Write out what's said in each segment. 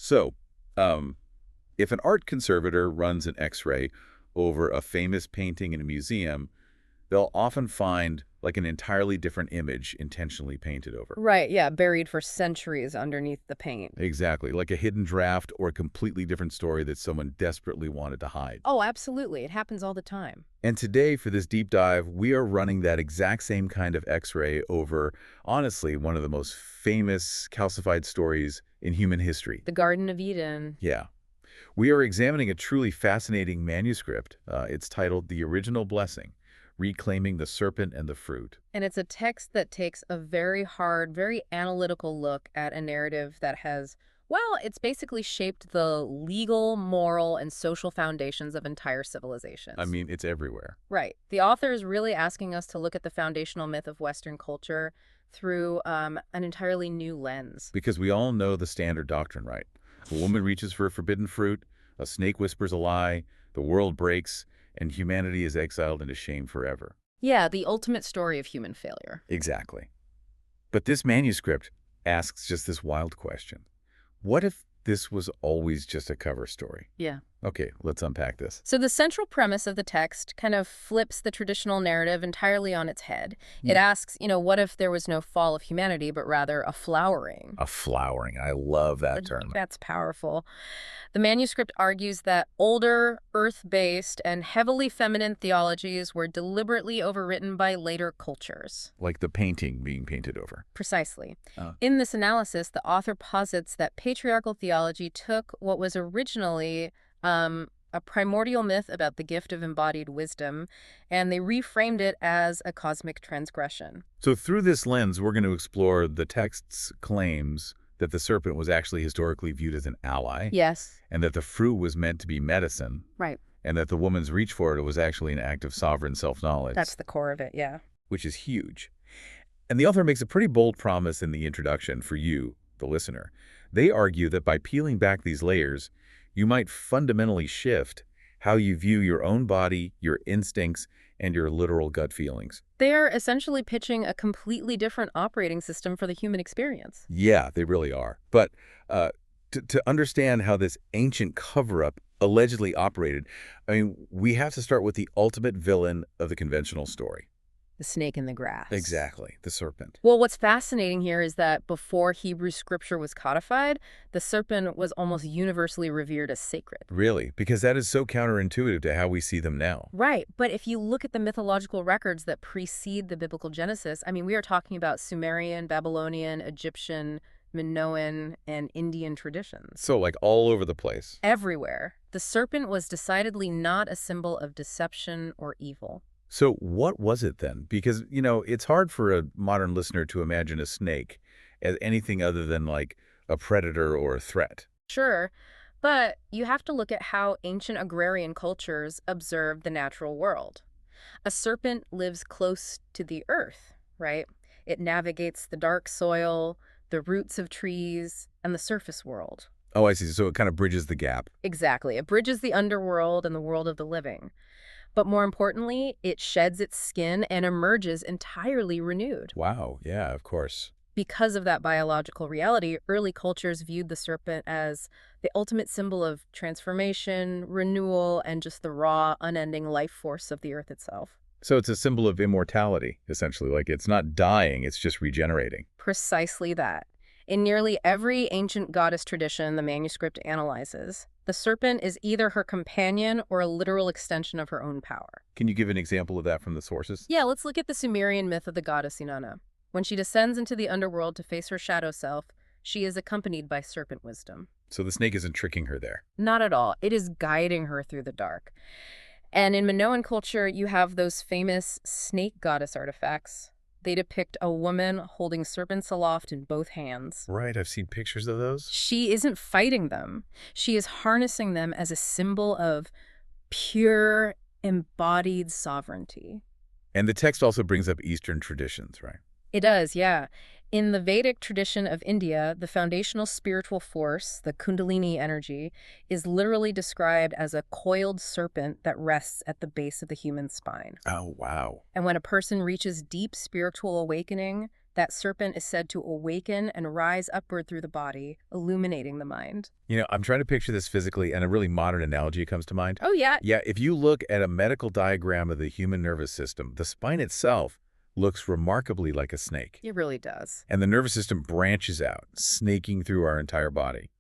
So, um, if an art conservator runs an X-ray over a famous painting in a museum, they'll often find like an entirely different image intentionally painted over. Right, yeah, buried for centuries underneath the paint. Exactly, like a hidden draft or a completely different story that someone desperately wanted to hide. Oh, absolutely. It happens all the time. And today, for this deep dive, we are running that exact same kind of X-ray over, honestly, one of the most famous calcified stories in human history. The Garden of Eden. Yeah. We are examining a truly fascinating manuscript. It's titled The Original Blessing, Reclaiming the Serpent and the Fruit. And it's a text that takes a very hard, very analytical look at a narrative that has, well, it's basically shaped the legal, moral, and social foundations of entire I civilizations. mean, it's everywhere. Right. The author is really asking us to look at the foundational myth of Western culture through an entirely new lens. Because we all know the standard doctrine, right? A woman reaches for a forbidden fruit, a snake whispers a lie, the world breaks, and humanity is exiled into shame forever. Yeah, the ultimate story of human failure. Exactly. But this manuscript asks just this wild question. What if this was always just a cover story? Yeah. Okay, let's unpack this. So the central premise of the text kind of flips the traditional narrative entirely on its head. It Hmm. asks, what if there was no fall of humanity, but rather a flowering? A flowering. I love that term. That's powerful. The manuscript argues that older, earth-based, and heavily feminine theologies were deliberately overwritten by later cultures. Like the painting being painted over. Precisely. Oh. In this analysis, the author posits that patriarchal theology took what was originally a primordial myth about the gift of embodied wisdom, and they reframed it as a cosmic transgression. So through this lens, we're going to explore the text's claims that the serpent was actually historically viewed as an ally, Yes. and that the fruit was meant to be medicine, Right. and that the woman's reach for it was actually an act of sovereign self-knowledge, That's the core of it, yeah. which is huge. And the author makes a pretty bold promise in the introduction for you, the listener. They argue that by peeling back these layers, you might fundamentally shift how you view your own body, your instincts, and your literal gut feelings. They are essentially pitching a completely different operating system for the human experience. Yeah, they really are. But to understand how this ancient cover-up allegedly operated, I mean, we have to start with the ultimate villain of the conventional story. The snake in the grass. Exactly, the serpent. Well, what's fascinating here is that before Hebrew scripture was codified, the serpent was almost universally revered as sacred. Really, because that is so counterintuitive to how we see them now. Right, but if you look at the mythological records that precede the biblical Genesis, I mean, we are talking about Sumerian, Babylonian, Egyptian, Minoan, and Indian traditions. So, like, all over the place. Everywhere, the serpent was decidedly not a symbol of deception or evil. So what was it then? Because, it's hard for a modern listener to imagine a snake as anything other than like a predator or a threat. Sure, but you have to look at how ancient agrarian cultures observed the natural world. A serpent lives close to the earth, right? It navigates the dark soil, the roots of trees, and the surface world. Oh, I see. So it kind of bridges the gap. Exactly. It bridges the underworld and the world of the living. But more importantly, it sheds its skin and emerges entirely renewed. Wow. Yeah, of course. Because of that biological reality, early cultures viewed the serpent as the ultimate symbol of transformation, renewal, and just the raw, unending life force of the earth itself. So it's a symbol of immortality, essentially. Like it's not dying, it's just regenerating. Precisely that. In nearly every ancient goddess tradition the manuscript analyzes, the serpent is either her companion or a literal extension of her own power. Can you give an example of that from the sources? Yeah, let's look at the Sumerian myth of the goddess Inanna. When she descends into the underworld to face her shadow self, she is accompanied by serpent wisdom. So the snake isn't tricking her there. Not at all. It is guiding her through the dark. And in Minoan culture, you have those famous snake goddess artifacts. They depict a woman holding serpents aloft in both hands. Right, I've seen pictures of those. She isn't fighting them. She is harnessing them as a symbol of pure, embodied sovereignty. And the text also brings up Eastern traditions, right? It does, yeah. In the Vedic tradition of India, the foundational spiritual force, the Kundalini energy, is literally described as a coiled serpent that rests at the base of the human spine. Oh, wow. And when a person reaches deep spiritual awakening, That serpent is said to awaken and rise upward through the body, illuminating the mind. I'm trying to picture this physically, and a really modern analogy comes to mind. Oh, yeah. Yeah, if you look at a medical diagram of the human nervous system, the spine itself looks remarkably like a snake. It really does. And the nervous system branches out, snaking through our entire body.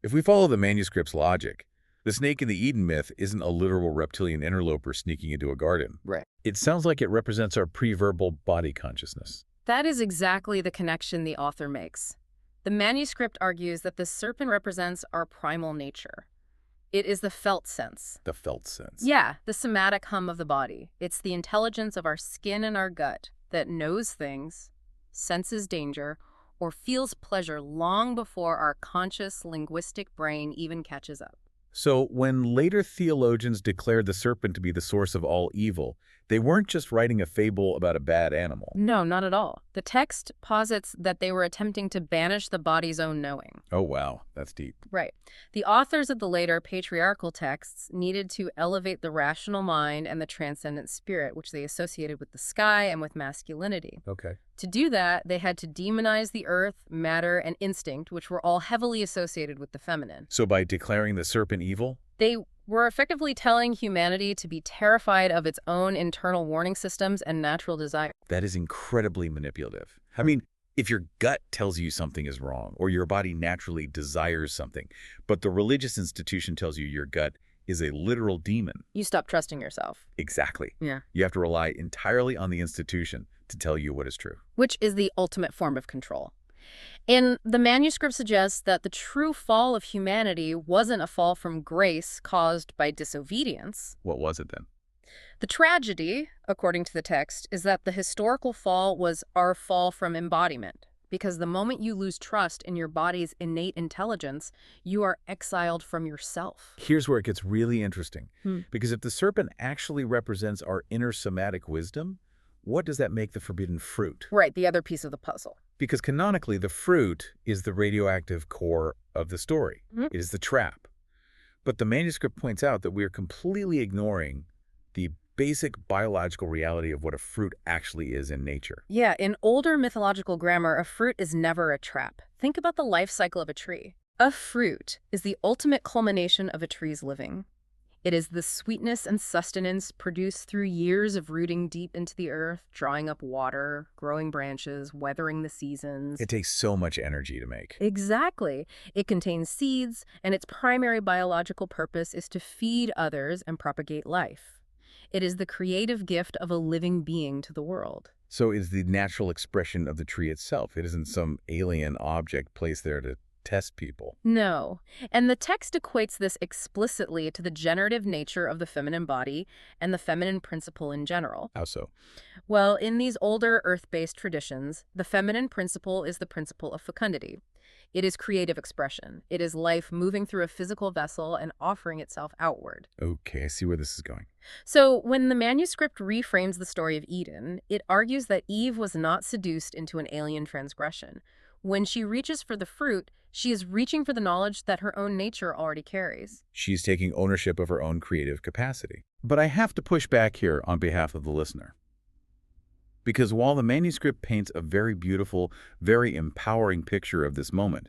If we follow the manuscript's logic, the snake in the Eden myth isn't a literal reptilian interloper sneaking into a garden. Right. It sounds like it represents our pre-verbal body consciousness. That is exactly the connection the author makes. The manuscript argues that the serpent represents our primal nature. It is the felt sense. The felt sense. Yeah, the somatic hum of the body. It's the intelligence of our skin and our gut that knows things, senses danger, or feels pleasure long before our conscious linguistic brain even catches up. So when later theologians declared the serpent to be the source of all evil, they weren't just writing a fable about a bad animal. No, not at all. The text posits that they were attempting to banish the body's own knowing. Oh, wow. That's deep. Right. The authors of the later patriarchal texts needed to elevate the rational mind and the transcendent spirit, which they associated with the sky and with masculinity. Okay. To do that, they had to demonize the earth, matter, and instinct, which were all heavily associated with the feminine. So by declaring the serpent evil? They were effectively telling humanity to be terrified of its own internal warning systems and natural desire. That is incredibly manipulative. I mean, if your gut tells you something is wrong, or your body naturally desires something, but the religious institution tells you your gut is a literal demon. You stop trusting yourself. Exactly. Yeah. You have to rely entirely on the institution to tell you what is true. Which is the ultimate form of control. And the manuscript suggests that the true fall of humanity wasn't a fall from grace caused by disobedience. What was it then? The tragedy, according to the text, is that the historical fall was our fall from embodiment. Because the moment you lose trust in your body's innate intelligence, you are exiled from yourself. Here's where it gets really interesting. Because if the serpent actually represents our inner somatic wisdom, what does that make the forbidden fruit? Right, the other piece of the puzzle. Because canonically, the fruit is the radioactive core of the story. It is the trap. But the manuscript points out that we are completely ignoring the basic biological reality of what a fruit actually is in nature. Yeah, in older mythological grammar, a fruit is never a trap. Think about the life cycle of a tree. A fruit is the ultimate culmination of a tree's living. It is the sweetness and sustenance produced through years of rooting deep into the earth, drawing up water, growing branches, weathering the seasons. It takes so much energy to make. Exactly. It contains seeds, and its primary biological purpose is to feed others and propagate life. It is the creative gift of a living being to the world. So it's the natural expression of the tree itself. It isn't some alien object placed there to test people. No. And the text equates this explicitly to the generative nature of the feminine body and the feminine principle in general. How so? Well, in these older earth-based traditions, the feminine principle is the principle of fecundity. It is creative expression. It is life moving through a physical vessel and offering itself outward. Okay, I see where this is going. So when the manuscript reframes the story of Eden, it argues that Eve was not seduced into an alien transgression. When she reaches for the fruit, she is reaching for the knowledge that her own nature already carries. She's taking ownership of her own creative capacity. But I have to push back here on behalf of the listener. Because while the manuscript paints a very beautiful, very empowering picture of this moment,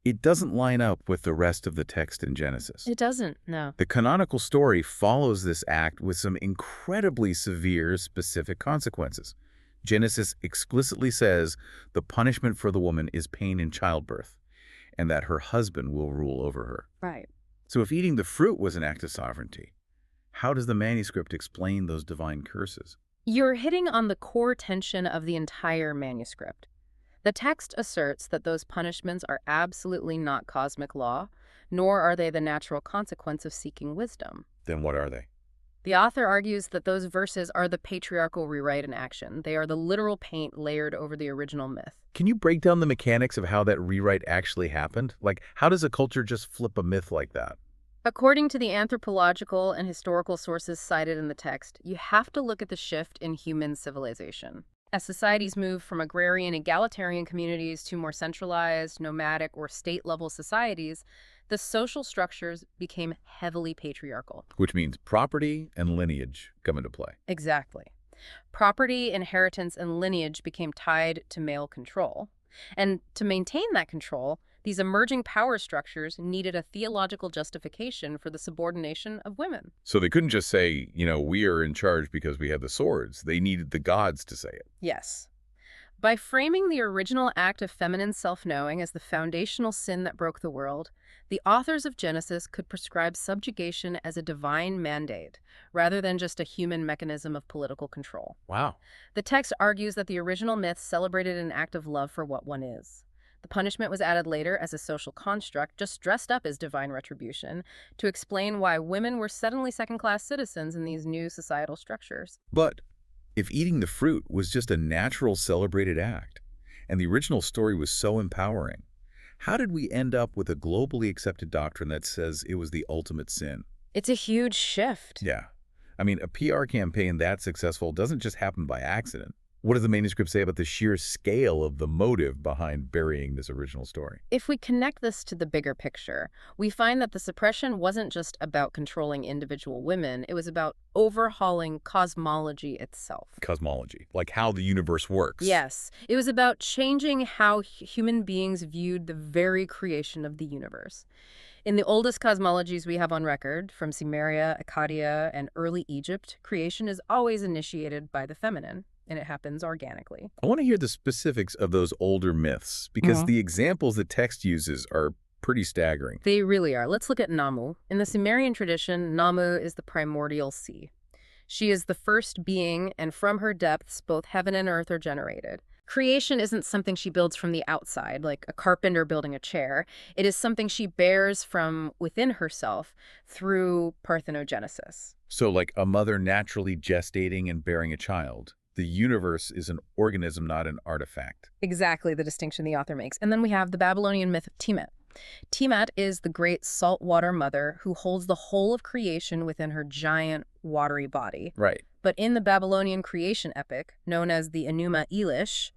it doesn't line up with the rest of the text in Genesis. It doesn't, no. The canonical story follows this act with some incredibly severe specific consequences. Genesis explicitly says the punishment for the woman is pain in childbirth, and that her husband will rule over her. Right. So if eating the fruit was an act of sovereignty, how does the manuscript explain those divine curses? You're hitting on the core tension of the entire manuscript. The text asserts that those punishments are absolutely not cosmic law, nor are they the natural consequence of seeking wisdom. Then what are they? The author argues that those verses are the patriarchal rewrite in action. They are the literal paint layered over the original myth. Can you break down the mechanics of how that rewrite actually happened? Like, how does a culture just flip a myth like that? According to the anthropological and historical sources cited in the text, you have to look at the shift in human civilization. As societies move from agrarian egalitarian communities to more centralized, nomadic, or state-level societies, the social structures became heavily patriarchal. Which means property and lineage come into play. Exactly. Property, inheritance, and lineage became tied to male control. And to maintain that control, these emerging power structures needed a theological justification for the subordination of women. So they couldn't just say, we are in charge because we have the swords. They needed the gods to say it. Yes. By framing the original act of feminine self-knowing as the foundational sin that broke the world, the authors of Genesis could prescribe subjugation as a divine mandate, rather than just a human mechanism of political control. Wow. The text argues that the original myth celebrated an act of love for what one is. The punishment was added later as a social construct, just dressed up as divine retribution, to explain why women were suddenly second-class citizens in these new societal structures. But if eating the fruit was just a natural celebrated act, and the original story was so empowering, how did we end up with a globally accepted doctrine that says it was the ultimate sin? It's a huge shift. Yeah. I mean, a PR campaign that successful doesn't just happen by accident. What does the manuscript say about the sheer scale of the motive behind burying this original story? If we connect this to the bigger picture, we find that the suppression wasn't just about controlling individual women, it was about overhauling cosmology itself. Cosmology, like how the universe works. Yes, it was about changing how human beings viewed the very creation of the universe. In the oldest cosmologies we have on record, from Sumeria, Akkadian, and early Egypt, creation is always initiated by the feminine, and it happens organically. I want to hear the specifics of those older myths, because the examples the text uses are pretty staggering. They really are. Let's look at Namu. In the Sumerian tradition, Namu is the primordial sea. She is the first being, and from her depths, both heaven and earth are generated. Creation isn't something she builds from the outside, like a carpenter building a chair. It is something she bears from within herself through parthenogenesis. So like a mother naturally gestating and bearing a child. The universe is an organism, not an artifact. Exactly the distinction the author makes. And then we have the Babylonian myth of Tiamat. Tiamat is the great saltwater mother who holds the whole of creation within her giant watery body. Right. But in the Babylonian creation epic, known as the Enuma Elish,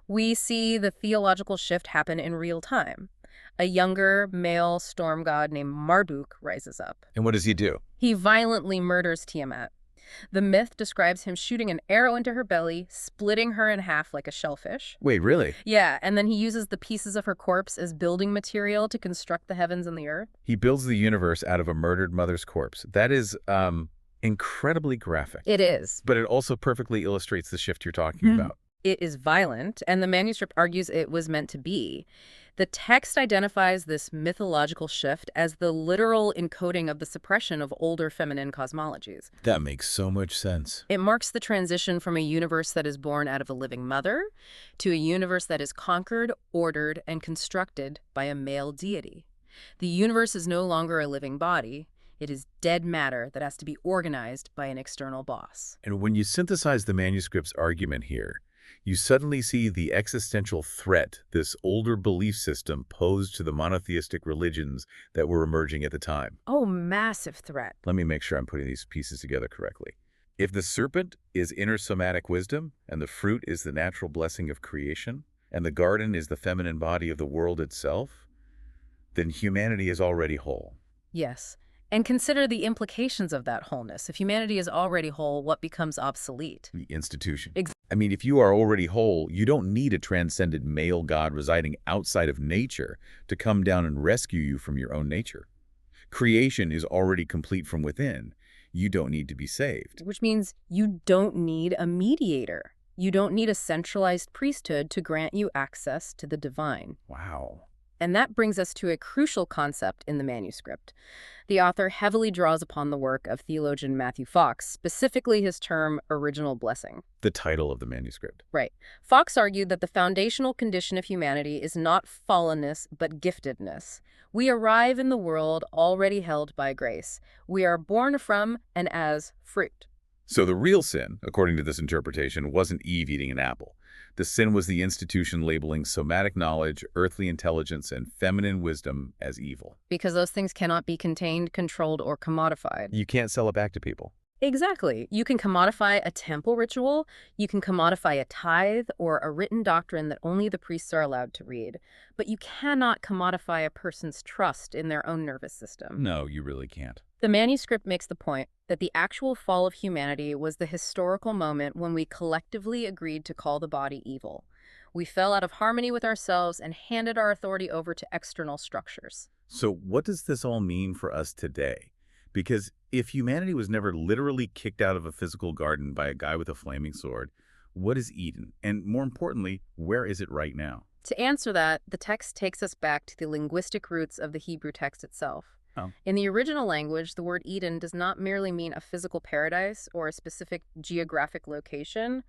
we see the theological shift happen in real time. A younger male storm god named Marduk rises up. And what does he do? He violently murders Tiamat. The myth describes him shooting an arrow into her belly, splitting her in half like a shellfish. Wait, really? Yeah, and then he uses the pieces of her corpse as building material to construct the heavens and the earth. He builds the universe out of a murdered mother's corpse. That is incredibly graphic. It is. But it also perfectly illustrates the shift you're talking about. It is violent, and the manuscript argues it was meant to be. The text identifies this mythological shift as the literal encoding of the suppression of older feminine cosmologies. That makes so much sense. It marks the transition from a universe that is born out of a living mother to a universe that is conquered, ordered, and constructed by a male deity. The universe is no longer a living body. It is dead matter that has to be organized by an external boss. And when you synthesize the manuscript's argument here, you suddenly see the existential threat this older belief system posed to the monotheistic religions that were emerging at the time. Oh, massive threat. Let me make sure I'm putting these pieces together correctly. If the serpent is inner somatic wisdom, and the fruit is the natural blessing of creation, and the garden is the feminine body of the world itself, then humanity is already whole. Yes. And consider the implications of that wholeness. If humanity is already whole, what becomes obsolete? The institution. Ex- I mean, if you are already whole, you don't need a transcendent male god residing outside of nature to come down and rescue you from your own nature. Creation is already complete from within. You don't need to be saved. Which means you don't need a mediator. You don't need a centralized priesthood to grant you access to the divine. Wow. And that brings us to a crucial concept in the manuscript. The author heavily draws upon the work of theologian Matthew Fox, specifically his term original blessing. The title of the manuscript. Right. Fox argued that the foundational condition of humanity is not fallenness, but giftedness. We arrive in the world already held by grace. We are born from and as fruit. So the real sin, according to this interpretation, wasn't Eve eating an apple. The sin was the institution labeling somatic knowledge, earthly intelligence, and feminine wisdom as evil. Because those things cannot be contained, controlled, or commodified. You can't sell it back to people. Exactly. You can commodify a temple ritual, you can commodify a tithe or a written doctrine that only the priests are allowed to read, but you cannot commodify a person's trust in their own nervous system. No, you really can't. The manuscript makes the point that the actual fall of humanity was the historical moment when we collectively agreed to call the body evil. We fell out of harmony with ourselves and handed our authority over to external structures. So what does this all mean for us today? Because if humanity was never literally kicked out of a physical garden by a guy with a flaming sword, what is Eden? And more importantly, where is it right now? To answer that, the text takes us back to the linguistic roots of the Hebrew text itself. Oh. In the original language, the word Eden does not merely mean a physical paradise or a specific geographic location.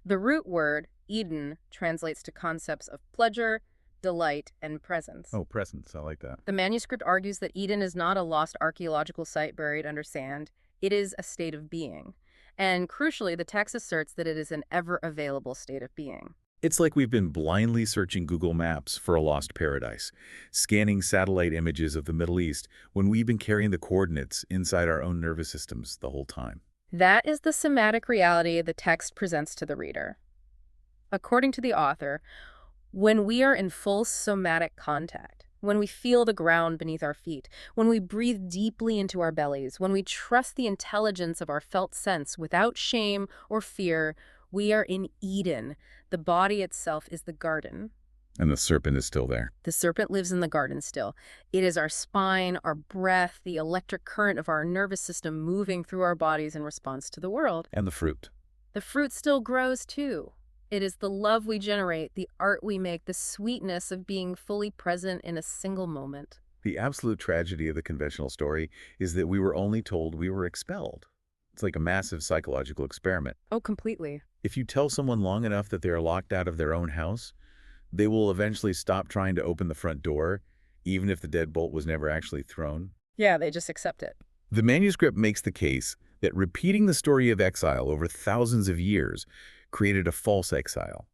The root word, Eden, translates to concepts of pleasure, delight, and presence. Oh, presence. I like that. The manuscript argues that Eden is not a lost archaeological site buried under sand. It is a state of being. And crucially, the text asserts that it is an ever-available state of being. It's like we've been blindly searching Google Maps for a lost paradise, scanning satellite images of the Middle East when we've been carrying the coordinates inside our own nervous systems the whole time. That is the somatic reality the text presents to the reader. According to the author, when we are in full somatic contact, when we feel the ground beneath our feet, when we breathe deeply into our bellies, when we trust the intelligence of our felt sense without shame or fear, we are in Eden. The body itself is the garden. And the serpent is still there. The serpent lives in the garden still. It is our spine, our breath, the electric current of our nervous system moving through our bodies in response to the world. And the fruit. The fruit still grows too. It is the love we generate, the art we make, the sweetness of being fully present in a single moment. The absolute tragedy of the conventional story is that we were only told we were expelled. It's like a massive psychological experiment. Oh, completely. If you tell someone long enough that they are locked out of their own house, they will eventually stop trying to open the front door, even if the deadbolt was never actually thrown. Yeah, they just accept it. The manuscript makes the case that repeating the story of exile over thousands of years created a false exile.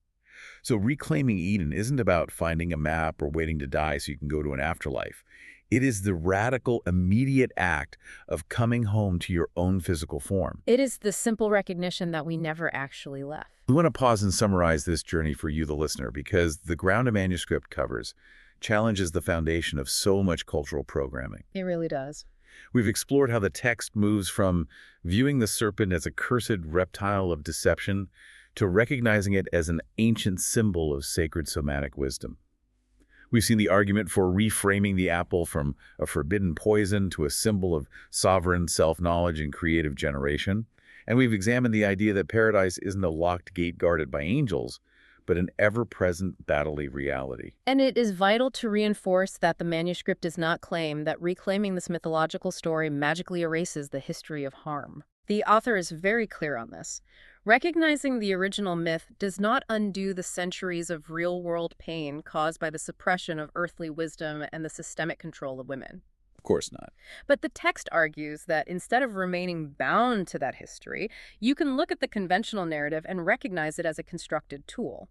So reclaiming Eden isn't about finding a map or waiting to die so you can go to an afterlife. It is the radical, immediate act of coming home to your own physical form. It is the simple recognition that we never actually left. We want to pause and summarize this journey for you, the listener, because the ground a manuscript covers challenges the foundation of so much cultural programming. It really does. We've explored how the text moves from viewing the serpent as a cursed reptile of deception to recognizing it as an ancient symbol of sacred somatic wisdom. We've seen the argument for reframing the apple from a forbidden poison to a symbol of sovereign self-knowledge and creative generation. And we've examined the idea that paradise isn't a locked gate guarded by angels, but an ever-present bodily reality. And it is vital to reinforce that the manuscript does not claim that reclaiming this mythological story magically erases the history of harm. The author is very clear on this. Recognizing the original myth does not undo the centuries of real-world pain caused by the suppression of earthly wisdom and the systemic control of women. Of course not. But the text argues that instead of remaining bound to that history, you can look at the conventional narrative and recognize it as a constructed tool.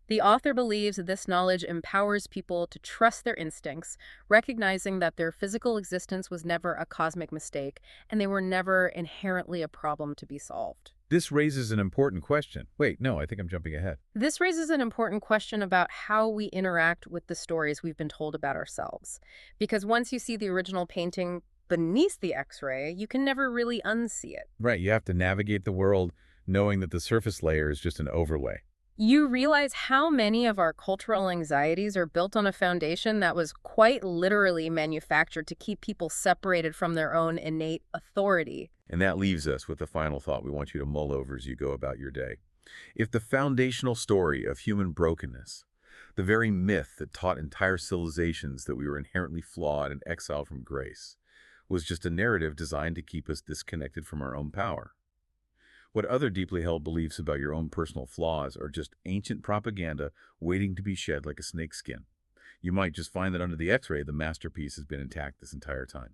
The author believes this knowledge empowers people to trust their instincts, recognizing that their physical existence was never a cosmic mistake, and they were never inherently a problem to be solved. This raises an important question. Wait, no, I think I'm jumping ahead. This raises an important question about how we interact with the stories we've been told about ourselves. Because once you see the original painting beneath the X-ray, you can never really unsee it. Right, you have to navigate the world knowing that the surface layer is just an overlay. You realize how many of our cultural anxieties are built on a foundation that was quite literally manufactured to keep people separated from their own innate authority. And that leaves us with the final thought we want you to mull over as you go about your day. If the foundational story of human brokenness, the very myth that taught entire civilizations that we were inherently flawed and exiled from grace, was just a narrative designed to keep us disconnected from our own power, what other deeply held beliefs about your own personal flaws are just ancient propaganda waiting to be shed like a snake's skin? You might just find that under the X-ray, the masterpiece has been intact this entire time.